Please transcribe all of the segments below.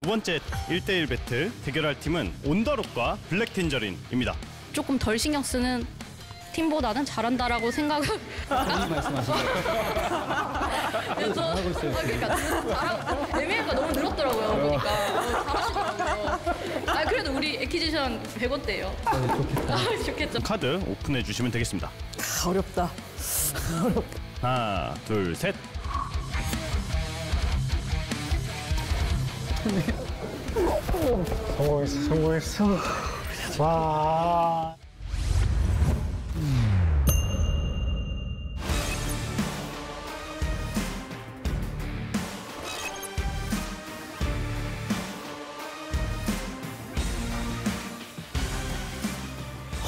번째 1대1 배틀 대결할 팀은 온더룩과 블랙텐저린입니다. 조금 덜 신경 쓰는 팀보다는 잘한다라고 생각을. 본인 말씀하시는 그래서 그러니까 잘하고 애매가 너무 늘었더라고요. 보니까 잘하시더라고요. 아 그래도 우리 애퀴지션 100원대예요. 좋겠다. 좋겠죠. 카드 오픈해 주시면 되겠습니다. 어렵다. 하나, 둘, 셋. 성공했어. 와.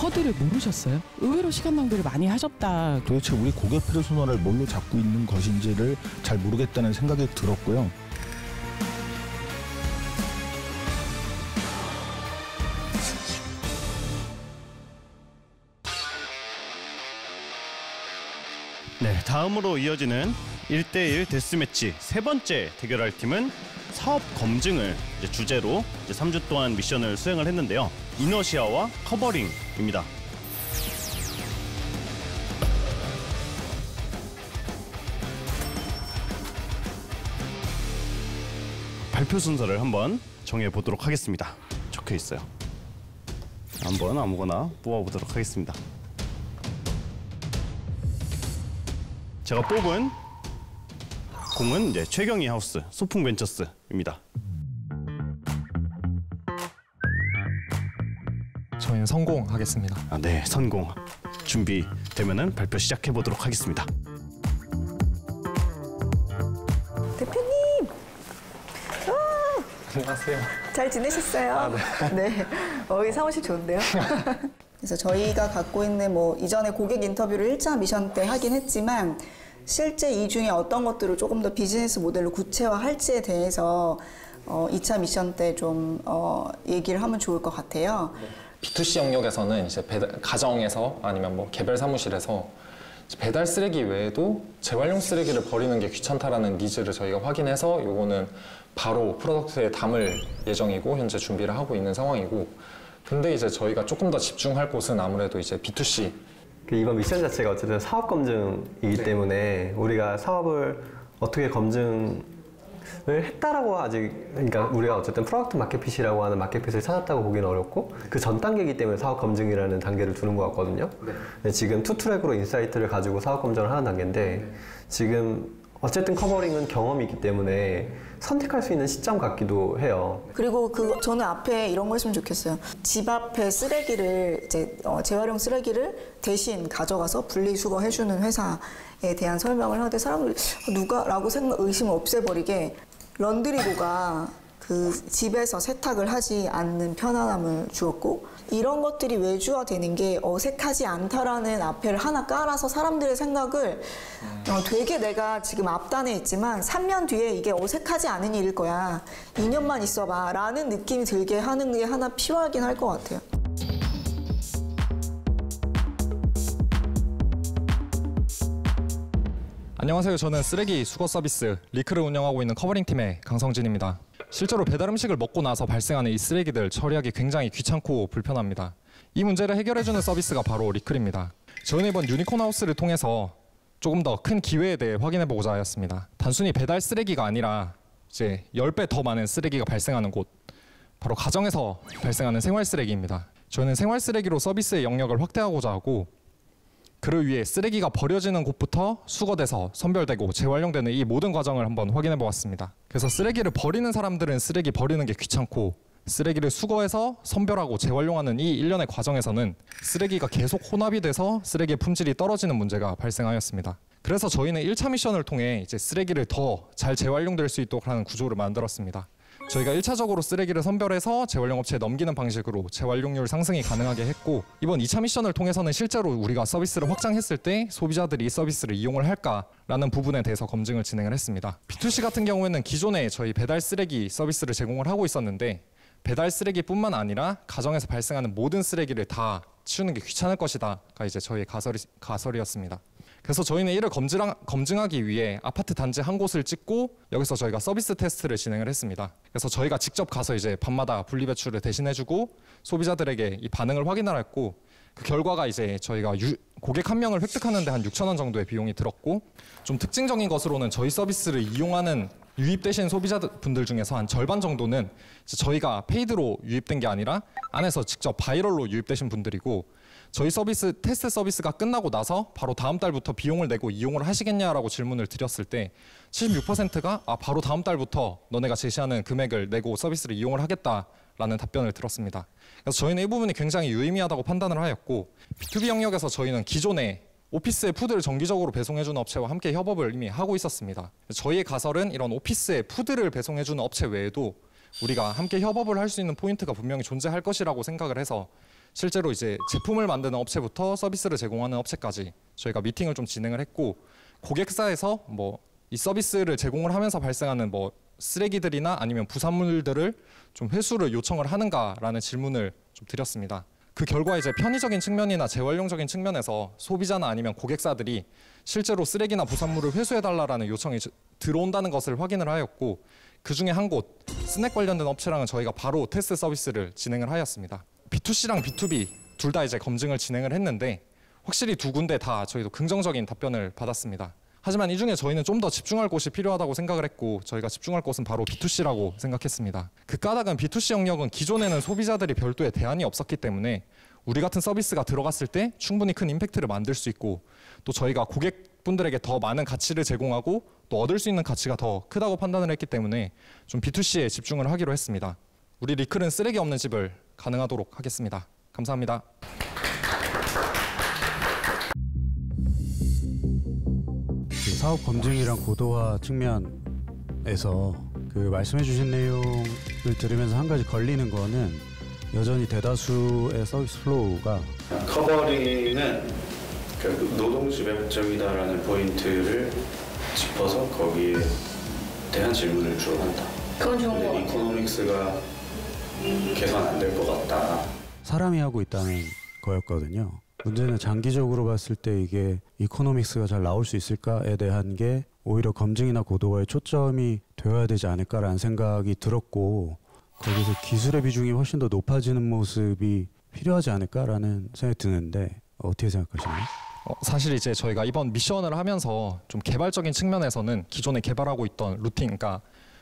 허드를 모르셨어요? 의외로 시간 낭비를 많이 하셨다. 도대체 우리 고객 페르소나를 뭘로 잡고 있는 것인지를 잘 모르겠다는 생각이 들었고요. 네, 다음으로 이어지는 1대1 데스매치 세 번째 대결할 팀은 사업 검증을 이제 주제로 3주 동안 미션을 수행을 했는데요. 이너시아와 커버링입니다. 발표 순서를 한번 정해보도록 하겠습니다. 적혀 있어요. 한번 아무거나 뽑아보도록 하겠습니다. 제가 뽑은 공은 이제 최경희 하우스, 소풍벤처스입니다. 저희는 성공하겠습니다. 네, 성공. 준비되면은 발표 시작해 보도록 하겠습니다. 대표님! 안녕하세요. 잘 지내셨어요? 네. 이 사무실 좋은데요? 그래서 저희가 갖고 있는 이전에 고객 인터뷰를 1차 미션 때 하긴 했지만 실제 이 중에 어떤 것들을 조금 더 비즈니스 모델로 구체화할지에 대해서 2차 미션 때 좀 얘기를 하면 좋을 것 같아요. B2C 영역에서는 이제 가정에서 아니면 개별 사무실에서 배달 쓰레기 외에도 재활용 쓰레기를 버리는 게 귀찮다라는 니즈를 저희가 확인해서 요거는 바로 프로덕트에 담을 예정이고 현재 준비를 하고 있는 상황이고, 근데 이제 저희가 조금 더 집중할 곳은 아무래도 이제 B2C. 이번 미션 자체가 어쨌든 사업 검증이기 때문에 우리가 사업을 어떻게 검증을 했다라고 그러니까 우리가 어쨌든 프로덕트 마켓핏이라고 하는 마켓핏을 찾았다고 보기는 어렵고 그 전 단계이기 때문에 사업 검증이라는 단계를 두는 것 같거든요. 근데 지금 투 트랙으로 인사이트를 가지고 사업 검증을 하는 단계인데 지금 어쨌든 커버링은 경험이 있기 때문에 선택할 수 있는 시점 같기도 해요. 그리고 저는 앞에 이런 거 했으면 좋겠어요. 집 앞에 쓰레기를 재활용 쓰레기를 대신 가져가서 분리수거 해주는 회사에 대한 설명을 하되 사람들이 누가라고 의심을 없애버리게 런드리고가 집에서 세탁을 하지 않는 편안함을 주었고, 이런 것들이 외주화되는 게 어색하지 않다라는 앞에를 하나 깔아서 사람들의 생각을 되게 내가 지금 앞단에 있지만 3년 뒤에 이게 어색하지 않은 일일 거야. 2년만 있어봐 라는 느낌이 들게 하는 게 하나 필요하긴 할 것 같아요. 안녕하세요. 저는 쓰레기 수거 서비스 리크를 운영하고 있는 커버링팀의 강성진입니다. 실제로 배달 음식을 먹고 나서 발생하는 이 쓰레기들 처리하기 굉장히 귀찮고 불편합니다. 이 문제를 해결해주는 서비스가 바로 리클입니다. 저는 이번 유니콘 하우스를 통해서 조금 더 큰 기회에 대해 확인해보고자 하였습니다. 단순히 배달 쓰레기가 아니라 이제 10배 더 많은 쓰레기가 발생하는 곳, 바로 가정에서 발생하는 생활 쓰레기입니다. 저는 생활 쓰레기로 서비스의 영역을 확대하고자 하고, 그를 위해 쓰레기가 버려지는 곳부터 수거돼서 선별되고 재활용되는 이 모든 과정을 한번 확인해 보았습니다. 그래서 쓰레기를 버리는 사람들은 쓰레기 버리는 게 귀찮고, 쓰레기를 수거해서 선별하고 재활용하는 이 일련의 과정에서는 쓰레기가 계속 혼합이 돼서 쓰레기의 품질이 떨어지는 문제가 발생하였습니다. 그래서 저희는 1차 미션을 통해 이제 쓰레기를 더 잘 재활용될 수 있도록 하는 구조를 만들었습니다. 저희가 1차적으로 쓰레기를 선별해서 재활용업체에 넘기는 방식으로 재활용률 상승이 가능하게 했고, 이번 2차 미션을 통해서는 실제로 우리가 서비스를 확장했을 때 소비자들이 이 서비스를 이용을 할까라는 부분에 대해서 검증을 진행을 했습니다. B2C 같은 경우에는 기존에 저희 배달 쓰레기 서비스를 제공을 하고 있었는데, 배달 쓰레기뿐만 아니라 가정에서 발생하는 모든 쓰레기를 다 치우는 게 귀찮을 것이다가 이제 저희의 가설이었습니다. 그래서 저희는 이를 검증하기 위해 아파트 단지 한 곳을 찍고 여기서 저희가 서비스 테스트를 진행을 했습니다. 그래서 저희가 직접 가서 이제 밤마다 분리배출을 대신해주고 소비자들에게 이 반응을 확인을 했고 그 결과가 이제 저희가 고객 한 명을 획득하는 데 한 6,000원 정도의 비용이 들었고 좀 특징적인 것으로는 저희 서비스를 이용하는 유입되신 소비자분들 중에서 한 절반 정도는 이제 저희가 페이드로 유입된 게 아니라 안에서 직접 바이럴로 유입되신 분들이고 저희 서비스 테스트 서비스가 끝나고 나서 바로 다음 달부터 비용을 내고 이용을 하시겠냐라고 질문을 드렸을 때 76%가 바로 다음 달부터 너네가 제시하는 금액을 내고 서비스를 이용을 하겠다라는 답변을 들었습니다. 그래서 저희는 이 부분이 굉장히 유의미하다고 판단을 하였고 B2B 영역에서 저희는 기존에 오피스의 푸드를 정기적으로 배송해주는 업체와 함께 협업을 이미 하고 있었습니다. 저희의 가설은 이런 오피스의 푸드를 배송해주는 업체 외에도 우리가 함께 협업을 할 수 있는 포인트가 분명히 존재할 것이라고 생각을 해서 실제로 이제 제품을 만드는 업체부터 서비스를 제공하는 업체까지 저희가 미팅을 좀 진행을 했고 고객사에서 뭐 이 서비스를 제공을 하면서 발생하는 뭐 쓰레기들이나 아니면 부산물들을 좀 회수를 요청을 하는가라는 질문을 좀 드렸습니다. 그 결과 이제 편의적인 측면이나 재활용적인 측면에서 소비자나 아니면 고객사들이 실제로 쓰레기나 부산물을 회수해달라는 요청이 들어온다는 것을 확인을 하였고 그 중에 한 곳 스낵 관련된 업체랑은 저희가 바로 테스트 서비스를 진행을 하였습니다. B2C랑 B2B 둘 다 이제 검증을 진행을 했는데 확실히 두 군데 다 저희도 긍정적인 답변을 받았습니다. 하지만 이 중에 저희는 좀 더 집중할 곳이 필요하다고 생각을 했고 저희가 집중할 곳은 바로 B2C라고 생각했습니다. 그 까닭은 B2C 영역은 기존에는 소비자들이 별도의 대안이 없었기 때문에 우리 같은 서비스가 들어갔을 때 충분히 큰 임팩트를 만들 수 있고 또 저희가 고객분들에게 더 많은 가치를 제공하고 또 얻을 수 있는 가치가 더 크다고 판단을 했기 때문에 좀 B2C에 집중을 하기로 했습니다. 우리 리클은 쓰레기 없는 집을 가능하도록 하겠습니다. 감사합니다. 사업 검증이랑 고도화 측면에서 그 말씀해주신 내용을 들으면서 한 가지 걸리는 거는 여전히 대다수의 서비스 플로우가 커버링은 노동지배적이다라는 포인트를 짚어서 거기에 대한 질문을 주로 한다. 그건 좋은 거 같아요. 이코노믹스가 개선 안 될 것 같다. 사람이 하고 있다는 거였거든요. 문제는 장기적으로 봤을 때 이게 이코노믹스가 잘 나올 수 있을까에 대한 게 오히려 검증이나 고도화에 초점이 되어야 되지 않을까라는 생각이 들었고 거기서 기술의 비중이 훨씬 더 높아지는 모습이 필요하지 않을까라는 생각이 드는데 어떻게 생각하시나요? 사실 이제 저희가 이번 미션을 하면서 좀 개발적인 측면에서는 기존에 개발하고 있던 루팅, 그러니까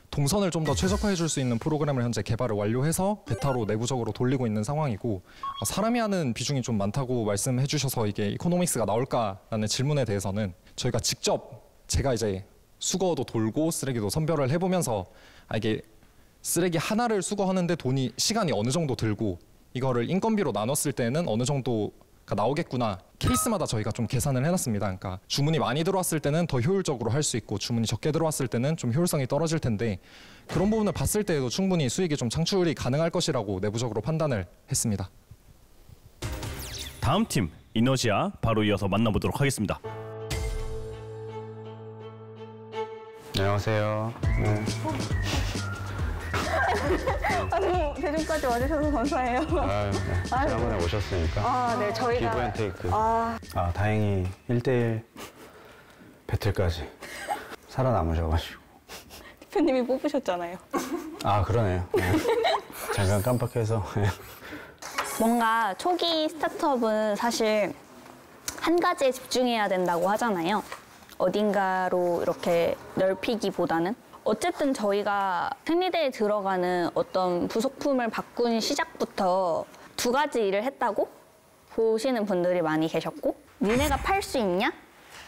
동선을 좀 더 최적화해 줄 수 있는 프로그램을 현재 개발을 완료해서 베타로 내부적으로 돌리고 있는 상황이고 사람이 하는 비중이 좀 많다고 말씀해 주셔서 이게 이코노믹스가 나올까라는 질문에 대해서는 저희가 직접 제가 이제 수거도 돌고 쓰레기도 선별을 해보면서 이게 쓰레기 하나를 수거하는데 시간이 어느 정도 들고 이거를 인건비로 나눴을 때는 어느 정도가 나오겠구나 케이스마다 저희가 좀 계산을 해놨습니다. 그러니까 주문이 많이 들어왔을 때는 더 효율적으로 할 수 있고 주문이 적게 들어왔을 때는 좀 효율성이 떨어질 텐데 그런 부분을 봤을 때에도 충분히 수익이 좀 창출이 가능할 것이라고 내부적으로 판단을 했습니다. 다음 팀 이너시아 바로 이어서 만나보도록 하겠습니다. 안녕하세요. 너무 대전까지 와주셔서 감사해요. 지난번에 오셨으니까. 네, 저희가 기브 앤 테이크. 다행히 1대1 배틀까지 살아남으셔가지고. 대표님이 뽑으셨잖아요. 그러네요. 잠깐 깜빡해서. 뭔가 초기 스타트업은 사실 한 가지에 집중해야 된다고 하잖아요. 어딘가로 이렇게 넓히기보다는. 어쨌든 저희가 생리대에 들어가는 어떤 부속품을 바꾸는 시작부터 두 가지 일을 했다고 보시는 분들이 많이 계셨고 니네가 팔 수 있냐?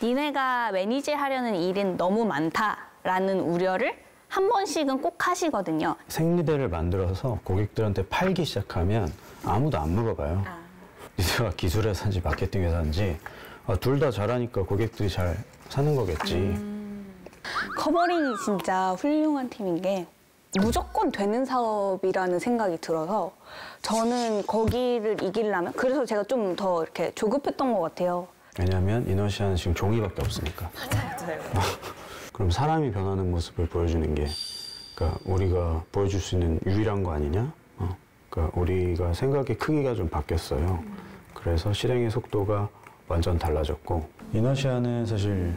니네가 매니지하려는 일은 너무 많다라는 우려를 한 번씩은 꼭 하시거든요. 생리대를 만들어서 고객들한테 팔기 시작하면 아무도 안 물어봐요. 니네가 기술에 산지 마케팅에 산지 둘 다 잘하니까 고객들이 잘 사는 거겠지. 커버링이 진짜 훌륭한 팀인 게 무조건 되는 사업이라는 생각이 들어서 저는 거기를 이기려면 그래서 제가 좀 더 이렇게 조급했던 것 같아요. 왜냐하면 이너시아는 지금 종이밖에 없으니까. 맞아요. 그럼 사람이 변하는 모습을 보여주는 게 그러니까 우리가 보여줄 수 있는 유일한 거 아니냐? 그러니까 우리가 생각의 크기가 좀 바뀌었어요. 그래서 실행의 속도가 완전 달라졌고, 이너시아는 사실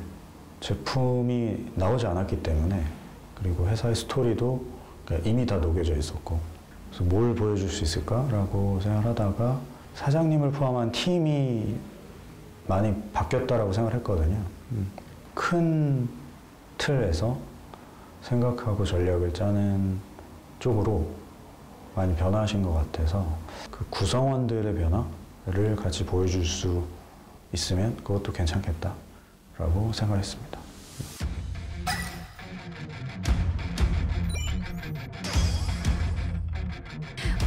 제품이 나오지 않았기 때문에, 그리고 회사의 스토리도 이미 다 녹여져 있었고, 그래서 뭘 보여줄 수 있을까라고 생각하다가 사장님을 포함한 팀이 많이 바뀌었다라고 생각을 했거든요. 큰 틀에서 생각하고 전략을 짜는 쪽으로 많이 변화하신 것 같아서 그 구성원들의 변화를 같이 보여줄 수 있으면 그것도 괜찮겠다라고 생각했습니다.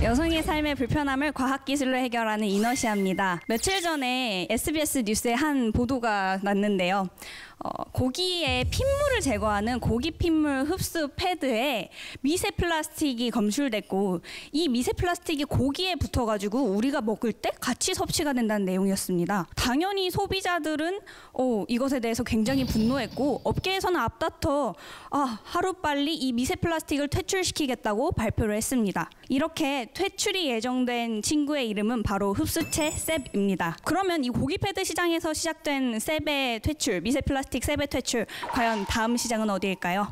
여성의 삶의 불편함을 과학기술로 해결하는 이너시아입니다. 며칠 전에 SBS 뉴스에 한 보도가 났는데요. 고기의 핏물을 제거하는 고기 핏물 흡수 패드에 미세 플라스틱이 검출됐고, 이 미세 플라스틱이 고기에 붙어가지고 우리가 먹을 때 같이 섭취가 된다는 내용이었습니다. 당연히 소비자들은 이것에 대해서 굉장히 분노했고, 업계에서는 앞다퉈 하루빨리 이 미세 플라스틱을 퇴출시키겠다고 발표를 했습니다. 이렇게 퇴출이 예정된 친구의 이름은 바로 흡수체 셉입니다. 그러면 이 고기 패드 시장에서 시작된 셉의 퇴출, 미세 플라스틱 셉의 퇴출, 과연 다음 시장은 어디일까요?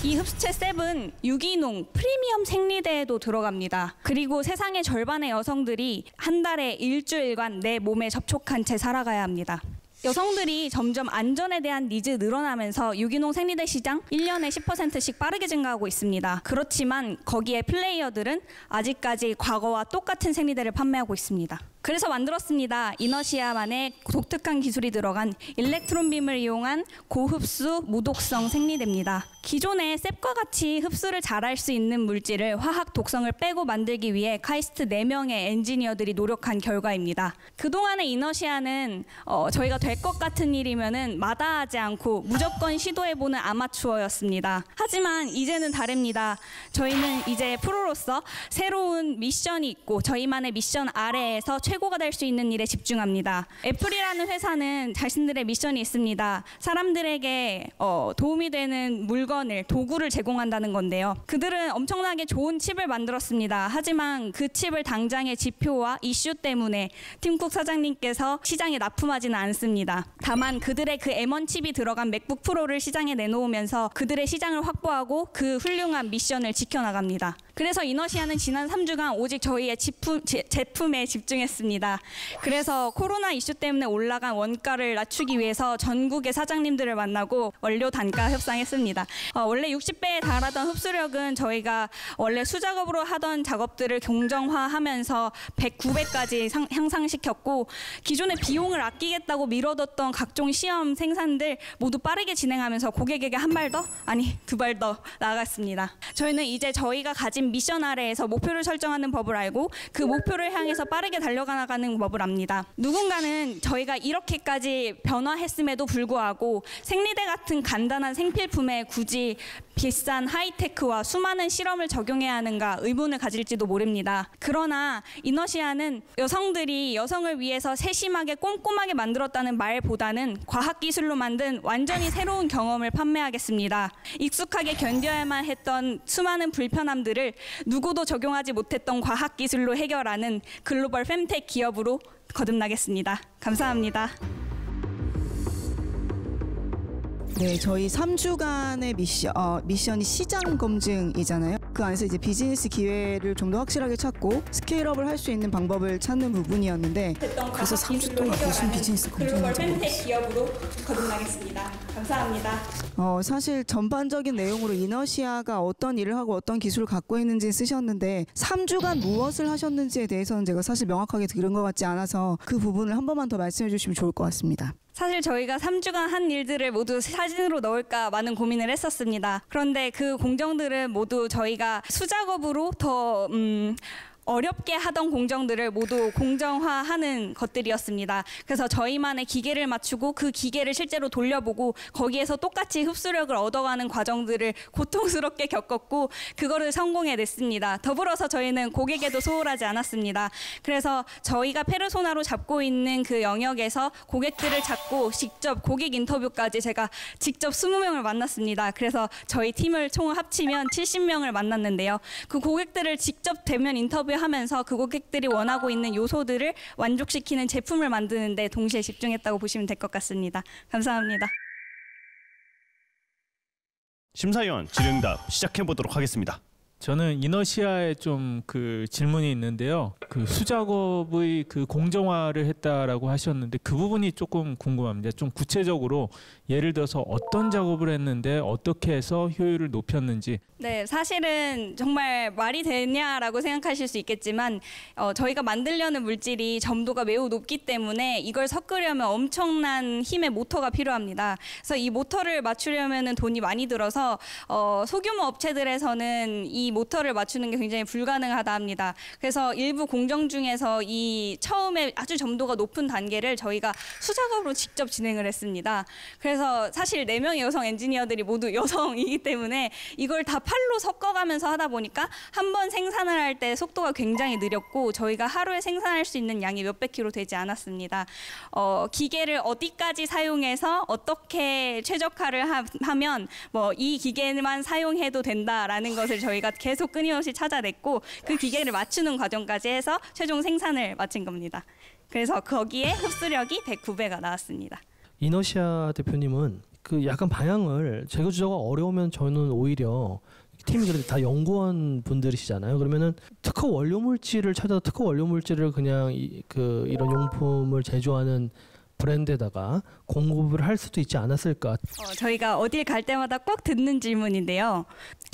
이 흡수체 셉은 유기농 프리미엄 생리대에도 들어갑니다. 그리고 세상의 절반의 여성들이 한 달에 일주일간 내 몸에 접촉한 채 살아가야 합니다. 여성들이 점점 안전에 대한 니즈 늘어나면서 유기농 생리대 시장 1년에 10%씩 빠르게 증가하고 있습니다. 그렇지만 거기에 플레이어들은 아직까지 과거와 똑같은 생리대를 판매하고 있습니다. 그래서 만들었습니다. 이너시아만의 독특한 기술이 들어간 일렉트론빔을 이용한 고흡수 무독성 생리대입니다. 기존의 셉과 같이 흡수를 잘할 수 있는 물질을 화학 독성을 빼고 만들기 위해 카이스트 4명의 엔지니어들이 노력한 결과입니다. 그동안의 이너시아는 저희가 될 것 같은 일이면은 마다하지 않고 무조건 시도해보는 아마추어였습니다. 하지만 이제는 다릅니다. 저희는 이제 프로로서 새로운 미션이 있고, 저희만의 미션 아래에서 최고가 될 수 있는 일에 집중합니다. 애플이라는 회사는 자신들의 미션이 있습니다. 사람들에게 도움이 되는 물건을, 도구를 제공한다는 건데요. 그들은 엄청나게 좋은 칩을 만들었습니다. 하지만 그 칩을 당장의 지표와 이슈 때문에 팀쿡 사장님께서 시장에 납품하지는 않습니다. 다만 그들의 그 M1 칩이 들어간 맥북 프로를 시장에 내놓으면서 그들의 시장을 확보하고 그 훌륭한 미션을 지켜나갑니다. 그래서 이너시아는 지난 3주간 오직 저희의 제품에 집중했습니다. 그래서 코로나 이슈 때문에 올라간 원가를 낮추기 위해서 전국의 사장님들을 만나고 원료 단가 협상했습니다. 원래 60배에 달하던 흡수력은 저희가 원래 수작업으로 하던 작업들을 경정화하면서 9배까지 향상시켰고, 기존의 비용을 아끼겠다고 미뤄뒀던 각종 시험 생산들 모두 빠르게 진행하면서 고객에게 한 발 더, 아니 2발 더 나아갔습니다. 저희는 이제 저희가 가진 미션 아래에서 목표를 설정하는 법을 알고 그 목표를 향해서 빠르게 달려가는 법을 압니다. 누군가는 저희가 이렇게까지 변화했음에도 불구하고 생리대 같은 간단한 생필품에 굳이 비싼 하이테크와 수많은 실험을 적용해야 하는가 의문을 가질지도 모릅니다. 그러나 이너시아는 여성들이 여성을 위해서 세심하게 꼼꼼하게 만들었다는 말보다는 과학기술로 만든 완전히 새로운 경험을 판매하겠습니다. 익숙하게 견뎌야만 했던 수많은 불편함들을 누구도 적용하지 못했던 과학기술로 해결하는 글로벌 fem텍 기업으로 거듭나겠습니다. 감사합니다. 네, 저희 3주간의 미션이 시장 검증이잖아요. 그 안에서 이제 비즈니스 기회를 좀 더 확실하게 찾고 스케일업을 할 수 있는 방법을 찾는 부분이었는데, 그래서 3주 동안 무슨 비즈니스 검증인지 글로벌 fem텍 기업으로 거듭나겠습니다. 감사합니다. 사실 전반적인 내용으로 이너시아가 어떤 일을 하고 어떤 기술을 갖고 있는지 쓰셨는데 3주간 무엇을 하셨는지에 대해서는 제가 사실 명확하게 들은 것 같지 않아서 그 부분을 한 번만 더 말씀해 주시면 좋을 것 같습니다. 사실 저희가 3주간 한 일들을 모두 사진으로 넣을까 많은 고민을 했었습니다. 그런데 그 공정들은 모두 저희가 수작업으로 더 어렵게 하던 공정들을 모두 공정화하는 것들이었습니다. 그래서 저희만의 기계를 맞추고 그 기계를 실제로 돌려보고 거기에서 똑같이 흡수력을 얻어가는 과정들을 고통스럽게 겪었고 그거를 성공해냈습니다. 더불어서 저희는 고객에도 소홀하지 않았습니다. 그래서 저희가 페르소나로 잡고 있는 그 영역에서 고객들을 잡고 직접 고객 인터뷰까지 제가 직접 20명을 만났습니다. 그래서 저희 팀을 총 합치면 70명을 만났는데요. 그 고객들을 직접 대면 인터뷰 구비하면서 그 고객들이 원하고 있는 요소들을 만족시키는 제품을 만드는 데 동시에 집중했다고 보시면 될 것 같습니다. 감사합니다. 심사위원 질의응답 시작해 보도록 하겠습니다. 저는 이너시아에 좀 질문이 있는데요. 수작업의 공정화를 했다라고 하셨는데 그 부분이 조금 궁금합니다. 좀 구체적으로 예를 들어서 어떤 작업을 했는데 어떻게 해서 효율을 높였는지. 네, 사실은 정말 말이 되냐라고 생각하실 수 있겠지만 저희가 만들려는 물질이 점도가 매우 높기 때문에 이걸 섞으려면 엄청난 힘의 모터가 필요합니다. 그래서 이 모터를 맞추려면 돈이 많이 들어서 소규모 업체들에서는 이 모터를 맞추는 게 굉장히 불가능하다 합니다. 그래서 일부 공정 중에서 이 처음에 아주 점도가 높은 단계를 저희가 수작업으로 직접 진행을 했습니다. 그래서 사실 4명의 여성 엔지니어들이 모두 여성이기 때문에 이걸 다 팔로 섞어가면서 하다 보니까 한 번 생산을 할 때 속도가 굉장히 느렸고 저희가 하루에 생산할 수 있는 양이 몇백 킬로 되지 않았습니다. 기계를 어디까지 사용해서 어떻게 최적화를 하면 이 기계만 사용해도 된다라는 것을 저희가 계속 끊임없이 찾아냈고 그 기계를 맞추는 과정까지 해서 최종 생산을 마친 겁니다. 그래서 거기에 흡수력이 109배가 나왔습니다. 이너시아 대표님은 약간 방향을 제거주자가 어려우면 저는 오히려 팀이 그래도 다 연구원 분들이시잖아요. 그러면은 특허 원료 물질을 찾아서 특허 원료 물질을 그냥 이런 용품을 제조하는 브랜드에다가 공급을 할 수도 있지 않았을까? 저희가 어딜 갈 때마다 꼭 듣는 질문인데요.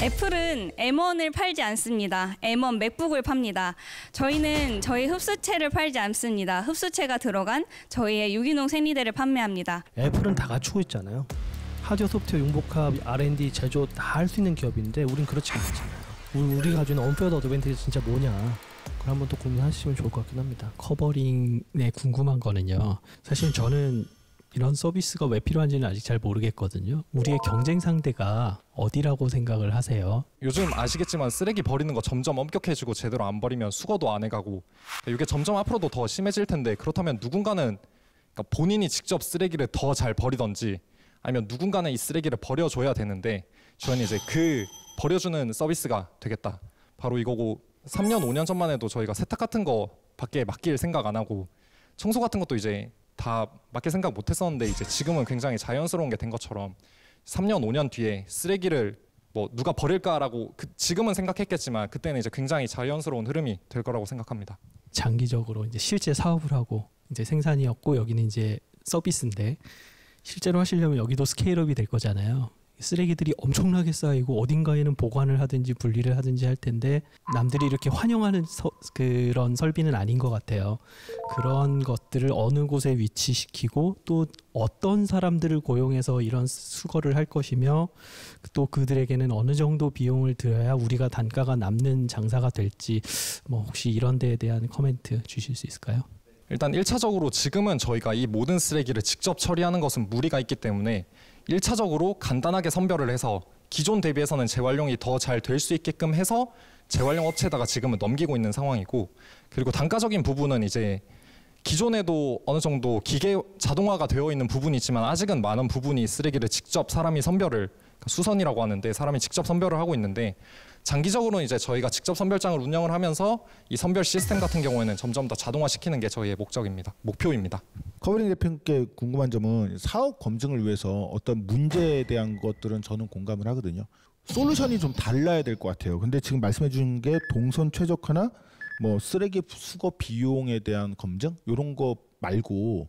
애플은 M1을 팔지 않습니다. M1 맥북을 팝니다. 저희는 저희 흡수체를 팔지 않습니다. 흡수체가 들어간 저희의 유기농 생리대를 판매합니다. 애플은 다 갖추고 있잖아요. 하드웨어, 소프트웨어, 융복합, R&D, 제조 다 할 수 있는 기업인데 우린 그렇지 않잖아요. 우리가 가지고 있는 언페어드 어드밴티지 진짜 뭐냐? 그걸 한번 또 고민하시면 좋을 것 같긴 합니다. 커버링에 궁금한 거는요. 사실 저는 이런 서비스가 왜 필요한지는 아직 잘 모르겠거든요. 우리의 경쟁 상대가 어디라고 생각을 하세요? 요즘 아시겠지만 쓰레기 버리는 거 점점 엄격해지고 제대로 안 버리면 수거도 안 해가고 이게 점점 앞으로도 더 심해질 텐데 그렇다면 누군가는 본인이 직접 쓰레기를 더 잘 버리던지 아니면 누군가는 이 쓰레기를 버려줘야 되는데 저희는 이제 버려주는 서비스가 되겠다. 바로 이거고 3년, 5년 전만 해도 저희가 세탁 같은 거 밖에 맡길 생각 안 하고 청소 같은 것도 이제 다 맡길 생각 못 했었는데 이제 지금은 굉장히 자연스러운 게 된 것처럼 3년, 5년 뒤에 쓰레기를 누가 버릴까라고 지금은 생각했겠지만 그때는 이제 굉장히 자연스러운 흐름이 될 거라고 생각합니다. 장기적으로 이제 실제 사업을 하고 이제 생산이었고 여기는 이제 서비스인데 실제로 하시려면 여기도 스케일업이 될 거잖아요. 쓰레기들이 엄청나게 쌓이고 어딘가에는 보관을 하든지 분리를 하든지 할 텐데 남들이 이렇게 환영하는 그런 설비는 아닌 것 같아요. 그런 것들을 어느 곳에 위치시키고 또 어떤 사람들을 고용해서 이런 수거를 할 것이며 또 그들에게는 어느 정도 비용을 들여야 우리가 단가가 남는 장사가 될지 혹시 이런 데에 대한 코멘트 주실 수 있을까요? 일단 1차적으로 지금은 저희가 이 모든 쓰레기를 직접 처리하는 것은 무리가 있기 때문에 1차적으로 간단하게 선별을 해서 기존 대비해서는 재활용이 더 잘 될 수 있게끔 해서 재활용 업체에다가 지금은 넘기고 있는 상황이고 그리고 단가적인 부분은 이제 기존에도 어느 정도 기계 자동화가 되어 있는 부분이 있지만 아직은 많은 부분이 쓰레기를 직접 사람이 선별을 수선이라고 하는데 사람이 직접 선별을 하고 있는데 장기적으로는 이제 저희가 직접 선별장을 운영을 하면서 이 선별 시스템 같은 경우에는 점점 더 자동화시키는 게 저희의 목표입니다. 커버링 대표님께 궁금한 점은 사업 검증을 위해서 어떤 문제에 대한 것들은 저는 공감을 하거든요. 솔루션이 좀 달라야 될 것 같아요. 근데 지금 말씀해 주신 게 동선 최적화나 쓰레기 수거 비용에 대한 검증 이런 거 말고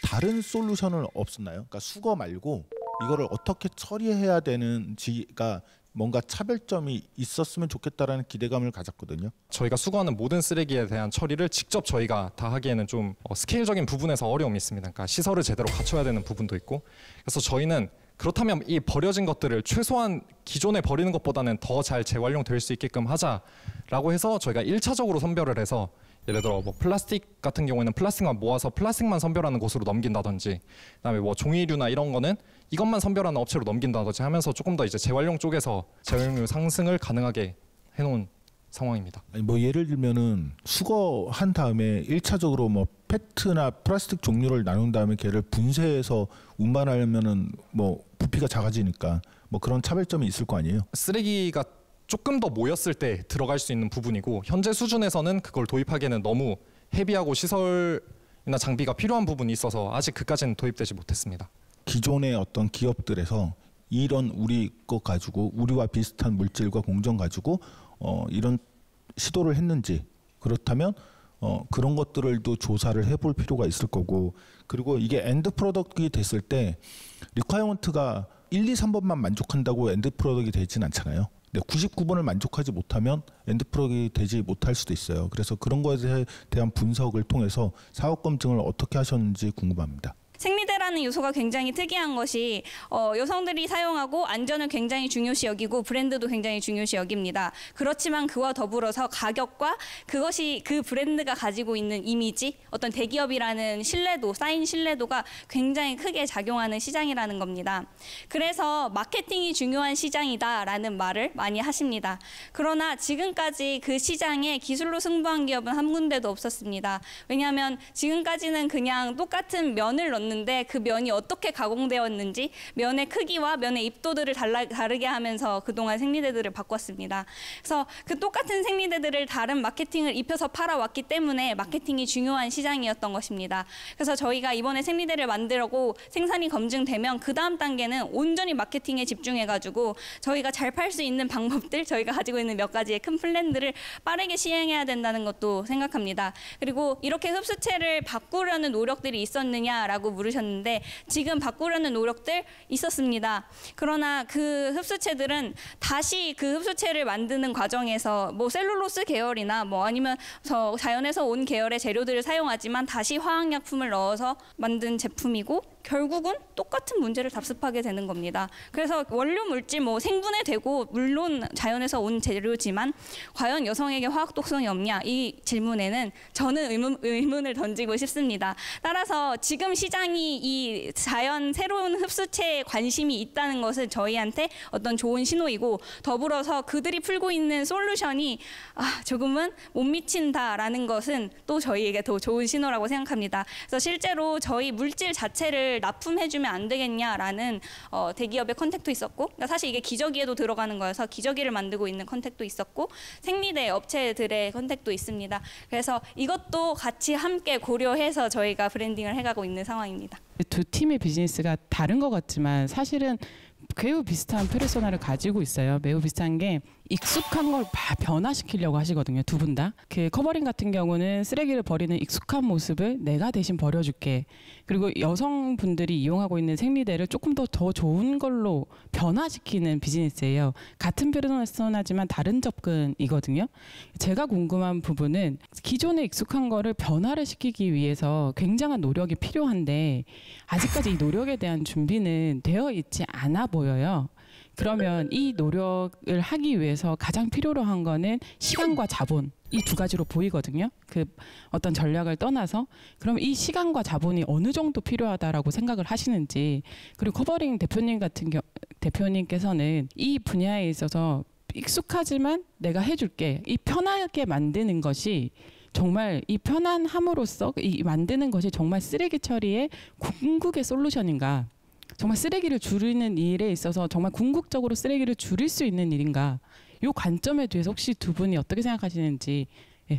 다른 솔루션은 없었나요? 그러니까 수거 말고 이거를 어떻게 처리해야 되는지가 뭔가 차별점이 있었으면 좋겠다라는 기대감을 가졌거든요. 저희가 수거하는 모든 쓰레기에 대한 처리를 직접 저희가 다 하기에는 좀 스케일적인 부분에서 어려움이 있습니다. 그러니까 시설을 제대로 갖춰야 되는 부분도 있고 그래서 저희는 그렇다면 이 버려진 것들을 최소한 기존에 버리는 것보다는 더 잘 재활용될 수 있게끔 하자라고 해서 저희가 1차적으로 선별을 해서 예를 들어 플라스틱 같은 경우에는 플라스틱만 모아서 플라스틱만 선별하는 곳으로 넘긴다든지 그다음에 종이류나 이런 거는 이것만 선별하는 업체로 넘긴다든지 하면서 조금 더 이제 재활용 쪽에서 재활용률 상승을 가능하게 해놓은 상황입니다. 아니 예를 들면은 수거한 다음에 1차적으로 페트나 플라스틱 종류를 나눈 다음에 걔를 분쇄해서 운반하려면은 부피가 작아지니까 그런 차별점이 있을 거 아니에요? 쓰레기가 조금 더 모였을 때 들어갈 수 있는 부분이고 현재 수준에서는 그걸 도입하기에는 너무 헤비하고 시설이나 장비가 필요한 부분이 있어서 아직 그까지는 도입되지 못했습니다. 기존의 어떤 기업들에서 이런 우리 거 가지고 우리와 비슷한 물질과 공정 가지고 이런 시도를 했는지 그렇다면 그런 것들을도 조사를 해볼 필요가 있을 거고 그리고 이게 엔드 프로덕트가 됐을 때 리ኳ어먼트가 1, 2, 3번만 만족한다고 엔드 프로덕트가 되진 않잖아요. 99번을 만족하지 못하면 엔드 프로덕트가 되지 못할 수도 있어요. 그래서 그런 것에 대한 분석을 통해서 사업 검증을 어떻게 하셨는지 궁금합니다. 생리대라는 요소가 굉장히 특이한 것이 여성들이 사용하고 안전을 굉장히 중요시 여기고 브랜드도 굉장히 중요시 여깁니다. 그렇지만 그와 더불어서 가격과 그것이 그 브랜드가 가지고 있는 이미지, 어떤 대기업이라는 신뢰도, 쌓인 신뢰도가 굉장히 크게 작용하는 시장이라는 겁니다. 그래서 마케팅이 중요한 시장이다라는 말을 많이 하십니다. 그러나 지금까지 그 시장에 기술로 승부한 기업은 한 군데도 없었습니다. 왜냐하면 지금까지는 그냥 똑같은 면을 넣는 근데 그 면이 어떻게 가공되었는지 면의 크기와 면의 입도들을 다르게 하면서 그동안 생리대들을 바꿨습니다. 그래서 그 똑같은 생리대들을 다른 마케팅을 입혀서 팔아왔기 때문에 마케팅이 중요한 시장이었던 것입니다. 그래서 저희가 이번에 생리대를 만들고 생산이 검증되면 그 다음 단계는 온전히 마케팅에 집중해가지고 저희가 잘 팔 수 있는 방법들, 저희가 가지고 있는 몇 가지의 큰 플랜들을 빠르게 시행해야 된다는 것도 생각합니다. 그리고 이렇게 흡수체를 바꾸려는 노력들이 있었느냐라고 물으셨는데 지금 바꾸려는 노력들 있었습니다. 그러나 그 흡수체들은 다시 그 흡수체를 만드는 과정에서 뭐 셀룰로스 계열이나 뭐 아니면 자연에서 온 계열의 재료들을 사용하지만 다시 화학약품을 넣어서 만든 제품이고 결국은 똑같은 문제를 답습하게 되는 겁니다. 그래서 원료 물질 뭐 생분해 되고 물론 자연에서 온 재료지만 과연 여성에게 화학 독성이 없냐 이 질문에는 저는 의문을 던지고 싶습니다. 따라서 지금 시장이 이 자연 새로운 흡수체에 관심이 있다는 것은 저희한테 어떤 좋은 신호이고 더불어서 그들이 풀고 있는 솔루션이 조금은 못 미친다라는 것은 또 저희에게 더 좋은 신호라고 생각합니다. 그래서 실제로 저희 물질 자체를 납품해주면 안 되겠냐라는 대기업의 컨택도 있었고 그러니까 사실 이게 기저귀에도 들어가는 거여서 기저귀를 만들고 있는 컨택도 있었고 생리대 업체들의 컨택도 있습니다. 그래서 이것도 같이 함께 고려해서 저희가 브랜딩을 해가고 있는 상황입니다. 두 팀의 비즈니스가 다른 것 같지만 사실은 매우 비슷한 페르소나를 가지고 있어요. 매우 비슷한 게 익숙한 걸 변화시키려고 하시거든요. 두 분 다. 그 커버링 같은 경우는 쓰레기를 버리는 익숙한 모습을 내가 대신 버려줄게. 그리고 여성분들이 이용하고 있는 생리대를 조금 더 좋은 걸로 변화시키는 비즈니스예요. 같은 페르소나지만 다른 접근이거든요. 제가 궁금한 부분은 기존에 익숙한 거를 변화를 시키기 위해서 굉장한 노력이 필요한데 아직까지 이 노력에 대한 준비는 되어 있지 않아 보여요. 그러면 이 노력을 하기 위해서 가장 필요로 한 거는 시간과 자본 이 두 가지로 보이거든요. 그 어떤 전략을 떠나서 그럼 이 시간과 자본이 어느 정도 필요하다라고 생각을 하시는지 그리고 커버링 대표님께서는 이 분야에 있어서 익숙하지만 내가 해줄게 이 편하게 만드는 것이 정말 이 편안함으로써 이 만드는 것이 정말 쓰레기 처리의 궁극의 솔루션인가? 정말 쓰레기를 줄이는 일에 있어서 정말 궁극적으로 쓰레기를 줄일 수 있는 일인가? 이 관점에 대해서 혹시 두 분이 어떻게 생각하시는지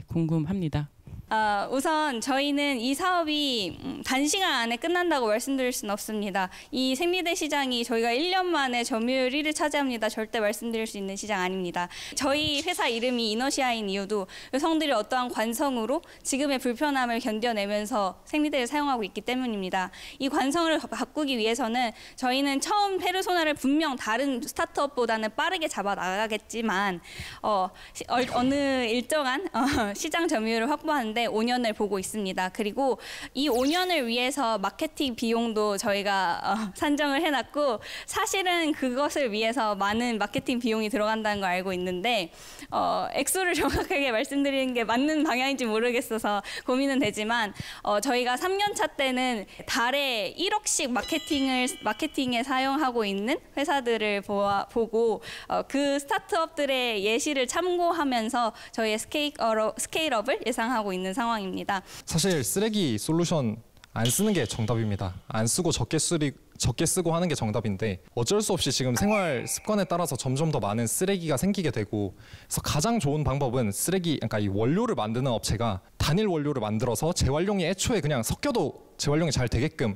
궁금합니다. 우선 저희는 이 사업이 단시간 안에 끝난다고 말씀드릴 수는 없습니다. 이 생리대 시장이 저희가 1년 만에 점유율 1위를 차지합니다. 절대 말씀드릴 수 있는 시장 아닙니다. 저희 회사 이름이 이너시아인 이유도 여성들이 어떠한 관성으로 지금의 불편함을 견뎌내면서 생리대를 사용하고 있기 때문입니다. 이 관성을 바꾸기 위해서는 저희는 처음 페르소나를 분명 다른 스타트업보다는 빠르게 잡아 나가겠지만 어느 일정한 시장 점유율을 확보하는데 5년을 보고 있습니다. 그리고 이 5년을 위해서 마케팅 비용도 저희가 산정을 해놨고 사실은 그것을 위해서 많은 마케팅 비용이 들어간다는 걸 알고 있는데 액수를 정확하게 말씀드리는 게 맞는 방향인지 모르겠어서 고민은 되지만 저희가 3년 차 때는 달에 1억씩 마케팅에 사용하고 있는 회사들을 보고 그 스타트업들의 예시를 참고하면서 저희의 스케일업을 예상하고 있는 상황입니다. 사실 쓰레기 솔루션 안 쓰는 게 정답입니다. 안 쓰고 적게 쓰고 하는 게 정답인데 어쩔 수 없이 지금 생활 습관에 따라서 점점 더 많은 쓰레기가 생기게 되고, 그래서 가장 좋은 방법은 그러니까 이 원료를 만드는 업체가 단일 원료를 만들어서 재활용이 애초에 그냥 섞여도 재활용이 잘 되게끔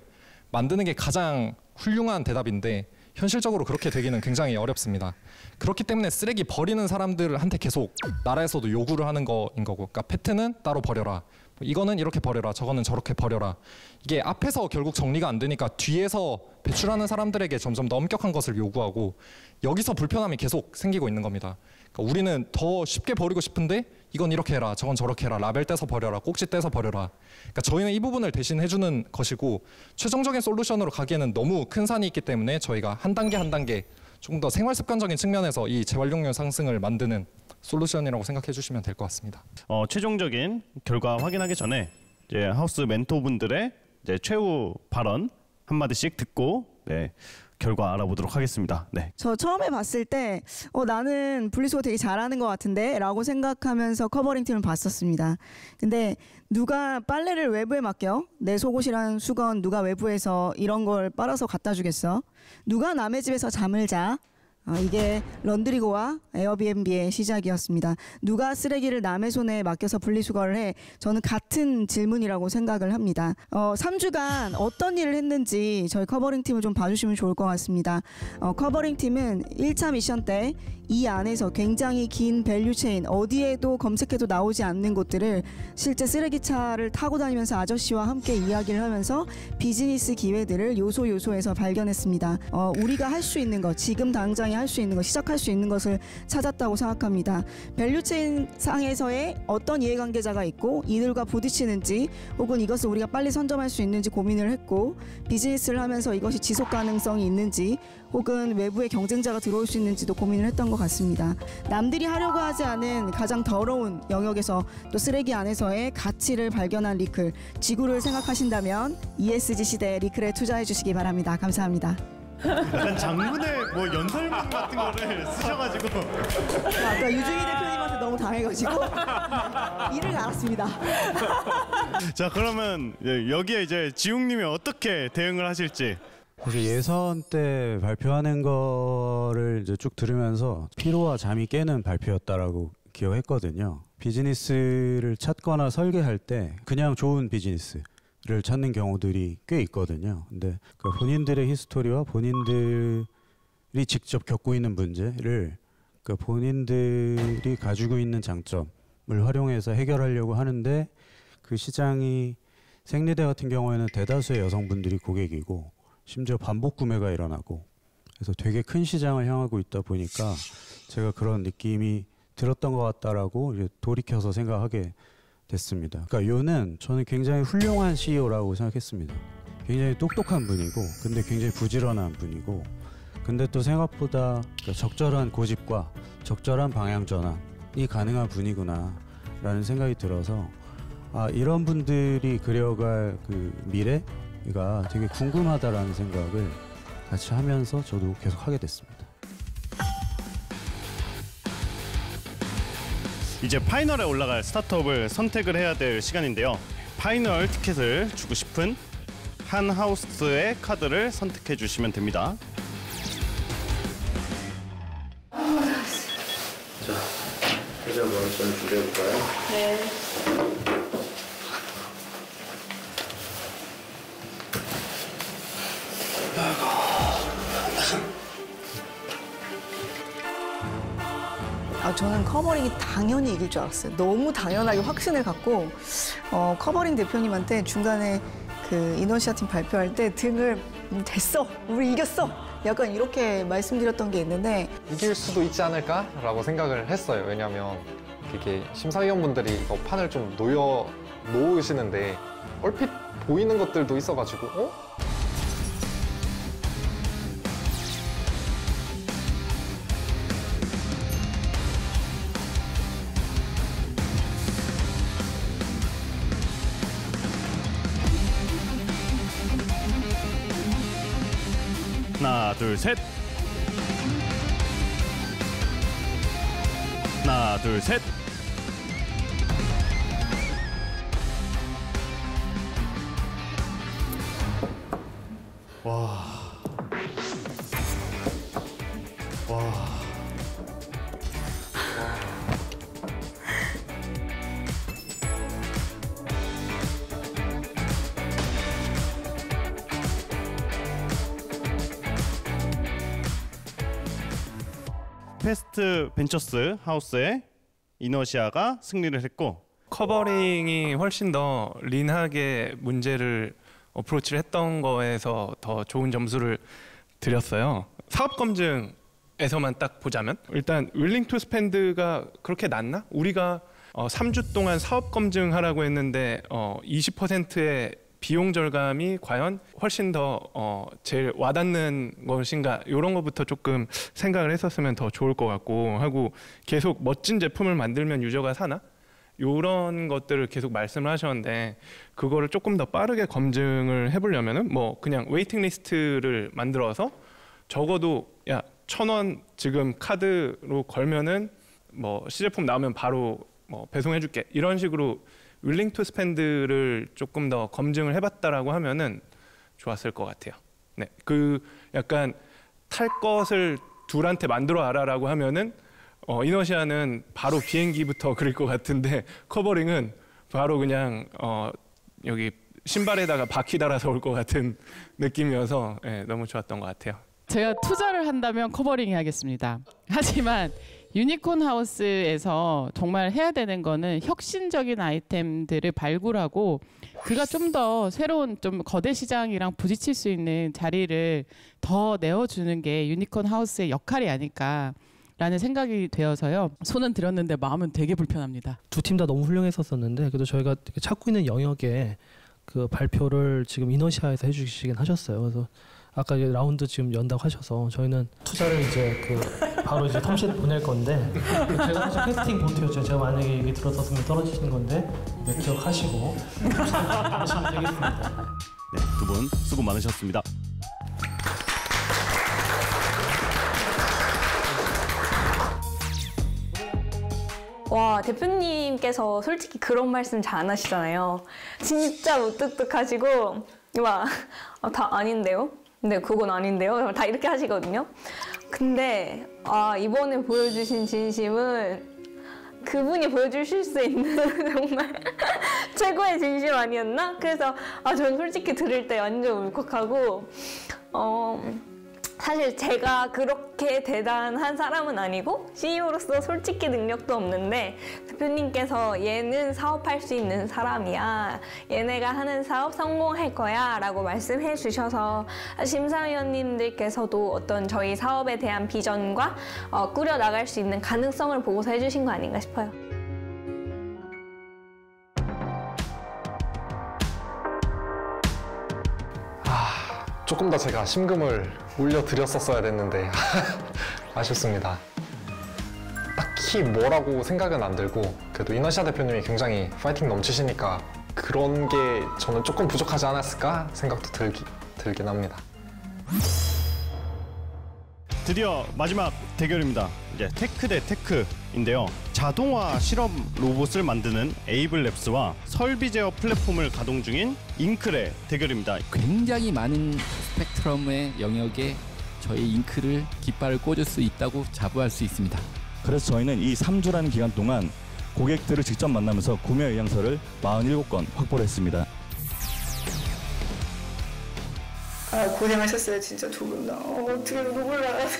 만드는 게 가장 훌륭한 대답인데, 현실적으로 그렇게 되기는 굉장히 어렵습니다. 그렇기 때문에 쓰레기 버리는 사람들한테 계속 나라에서도 요구를 하는 거인 거고, 그러니까 페트는 따로 버려라, 이거는 이렇게 버려라, 저거는 저렇게 버려라. 이게 앞에서 결국 정리가 안 되니까 뒤에서 배출하는 사람들에게 점점 더 엄격한 것을 요구하고, 여기서 불편함이 계속 생기고 있는 겁니다. 그러니까 우리는 더 쉽게 버리고 싶은데 이건 이렇게 해라, 저건 저렇게 해라, 라벨 떼서 버려라, 꼭지 떼서 버려라. 그러니까 저희는 이 부분을 대신 해주는 것이고, 최종적인 솔루션으로 가기에는 너무 큰 산이 있기 때문에 저희가 한 단계 한 단계 조금 더 생활 습관적인 측면에서 이 재활용률 상승을 만드는 솔루션이라고 생각해 주시면 될 것 같습니다. 최종적인 결과 확인하기 전에 이제 하우스 멘토분들의 이제 최후 발언 한마디씩 듣고 결과 알아보도록 하겠습니다. 네. 저 처음에 봤을 때 나는 분리수거 되게 잘하는 것 같은데 라고 생각하면서 커버링 팀을 봤었습니다. 근데 누가 빨래를 외부에 맡겨? 내 속옷이랑 수건 누가 외부에서 이런 걸 빨아서 갖다 주겠어? 누가 남의 집에서 잠을 자? 이게 런드리고와 에어비앤비의 시작이었습니다. 누가 쓰레기를 남의 손에 맡겨서 분리수거를 해? 저는 같은 질문이라고 생각을 합니다. 3주간 어떤 일을 했는지 저희 커버링 팀을 좀 봐주시면 좋을 것 같습니다. 커버링 팀은 1차 미션 때 이 안에서 굉장히 긴 밸류체인, 어디에도 검색해도 나오지 않는 곳들을 실제 쓰레기차를 타고 다니면서 아저씨와 함께 이야기를 하면서 비즈니스 기회들을 요소에서 발견했습니다. 우리가 할 수 있는 것, 지금 당장에 할 수 있는 것, 시작할 수 있는 것을 찾았다고 생각합니다. 밸류체인 상에서의 어떤 이해관계자가 있고 이들과 부딪히는지, 혹은 이것을 우리가 빨리 선점할 수 있는지 고민을 했고, 비즈니스를 하면서 이것이 지속 가능성이 있는지 혹은 외부의 경쟁자가 들어올 수 있는지도 고민을 했던 것 같습니다. 남들이 하려고 하지 않은 가장 더러운 영역에서 또 쓰레기 안에서의 가치를 발견한 리클, 지구를 생각하신다면 ESG 시대에 리클에 투자해 주시기 바랍니다. 감사합니다. 약간 장문의 연설문 같은 거를 쓰셔가지고 아까 유중희 대표님한테 너무 당해가지고 이를 알았습니다. 자, 그러면 여기에 이제 지웅님이 어떻게 대응을 하실지. 그래서 예선 때 발표하는 거를 이제 쭉 들으면서 피로와 잠이 깨는 발표였다라고 기억했거든요. 비즈니스를 찾거나 설계할 때 그냥 좋은 비즈니스를 찾는 경우들이 꽤 있거든요. 근데 그 본인들의 히스토리와 본인들이 직접 겪고 있는 문제를 그 본인들이 가지고 있는 장점을 활용해서 해결하려고 하는데, 그 시장이 생리대 같은 경우에는 대다수의 여성분들이 고객이고 심지어 반복 구매가 일어나고, 그래서 되게 큰 시장을 향하고 있다 보니까 제가 그런 느낌이 들었던 것 같다라고 이제 돌이켜서 생각하게 됐습니다. 그러니까 요는 저는 굉장히 훌륭한 CEO라고 생각했습니다. 굉장히 똑똑한 분이고, 근데 굉장히 부지런한 분이고, 근데 또 생각보다 적절한 고집과 적절한 방향 전환이 가능한 분이구나라는 생각이 들어서, 이런 분들이 그려갈 그 미래가 되게 궁금하다라는 생각을 같이 하면서 저도 계속 하게 됐습니다. 이제 파이널에 올라갈 스타트업을 선택을 해야 될 시간인데요. 파이널 티켓을 주고 싶은 한 하우스의 카드를 선택해 주시면 됩니다. 자, 회사 모니터를 준비해볼까요? 네. 저는 커버링이 당연히 이길 줄 알았어요. 너무 당연하게 확신을 갖고 커버링 대표님한테 중간에 그 이너시아 팀 발표할 때 등을 됐어, 우리 이겼어, 약간 이렇게 말씀드렸던 게 있는데, 이길 수도 있지 않을까라고 생각을 했어요. 왜냐하면 이게 심사위원분들이 판을 좀 놓으시는데 얼핏 보이는 것들도 있어가지고 하나, 둘, 셋. 하나, 둘, 셋. 이페스트 벤처스 하우스의 이너시아가 승리를 했고, 커버링이 훨씬 더 린하게 문제를 어프로치를 했던 거에서 더 좋은 점수를 드렸어요. 사업 검증에서만 딱 보자면 일단 윌링 투 스펜드가 그렇게 낮나? 우리가 3주 동안 사업 검증하라고 했는데 20%의 비용 절감이 과연 훨씬 더 제일 와닿는 것인가, 이런 것부터 조금 생각을 했었으면 더 좋을 것 같고 하고, 계속 멋진 제품을 만들면 유저가 사나? 이런 것들을 계속 말씀을 하셨는데, 그거를 조금 더 빠르게 검증을 해보려면은 뭐 그냥 웨이팅 리스트를 만들어서 적어도 야 1,000원 지금 카드로 걸면은 뭐 시제품 나오면 바로 뭐 배송해줄게, 이런 식으로 윌링 투 스펜드를 조금 더 검증을 해봤다라고 하면은 좋았을 것 같아요. 네, 그 약간 탈 것을 둘한테 만들어 알아라고 하면은 이너시아는 바로 비행기부터 그릴 것 같은데, 커버링은 바로 그냥 여기 신발에다가 바퀴 달아서 올 것 같은 느낌이어서 너무 좋았던 것 같아요. 제가 투자를 한다면 커버링 해야겠습니다. 하지만 유니콘 하우스에서 정말 해야 되는 거는 혁신적인 아이템들을 발굴하고 그가 좀 더 새로운 좀 거대 시장이랑 부딪힐 수 있는 자리를 더 내어주는 게 유니콘 하우스의 역할이 아닐까라는 생각이 되어서요. 손은 들었는데 마음은 되게 불편합니다. 두 팀 다 너무 훌륭했었는데 그래도 저희가 찾고 있는 영역에 그 발표를 지금 이너시아에서 해주시긴 하셨어요. 그래서 아까 이제 라운드 지금 연다고 하셔서 저희는 투자를 이제 바로 이제 텀셋 보낼 건데, 제가 사실 캐스팅 보트였죠. 제가 만약에 이게 들어섰으면 떨어지시는 건데 기억하시고 하시면 되겠습니다. 네, 두 분 수고 많으셨습니다. 와, 대표님께서 솔직히 그런 말씀 잘 안 하시잖아요. 진짜 무뚝뚝하시고 막 다 아닌데요? 네, 그건 아닌데요? 다 이렇게 하시거든요. 근데 이번에 보여주신 진심은 그분이 보여주실 수 있는 정말 최고의 진심 아니었나? 그래서 저는 솔직히 들을 때 완전 울컥하고, 사실 제가 그렇게 대단한 사람은 아니고 CEO로서 솔직히 능력도 없는데 대표님께서 얘는 사업할 수 있는 사람이야, 얘네가 하는 사업 성공할 거야 라고 말씀해 주셔서 심사위원님들께서도 어떤 저희 사업에 대한 비전과 꾸려나갈 수 있는 가능성을 보고서 해주신 거 아닌가 싶어요. 조금 더 제가 심금을 울려드렸었어야 됐는데 아쉽습니다. 딱히 뭐라고 생각은 안 들고, 그래도 이너시아 대표님이 굉장히 파이팅 넘치시니까 그런 게 저는 조금 부족하지 않았을까 생각도 들긴 합니다. 드디어 마지막 대결입니다. 이제 테크 대 테크인데요. 자동화 실험 로봇을 만드는 에이블랩스와 설비 제어 플랫폼을 가동 중인 잉클의 대결입니다. 굉장히 많은 스펙트럼의 영역에 저희 잉클을 깃발을 꽂을 수 있다고 자부할 수 있습니다. 그래서 저희는 이 3주라는 기간 동안 고객들을 직접 만나면서 구매 의향서를 47건 확보를 했습니다. 고생하셨어요, 진짜 두 분 다. 어떻게 눈물 나가서.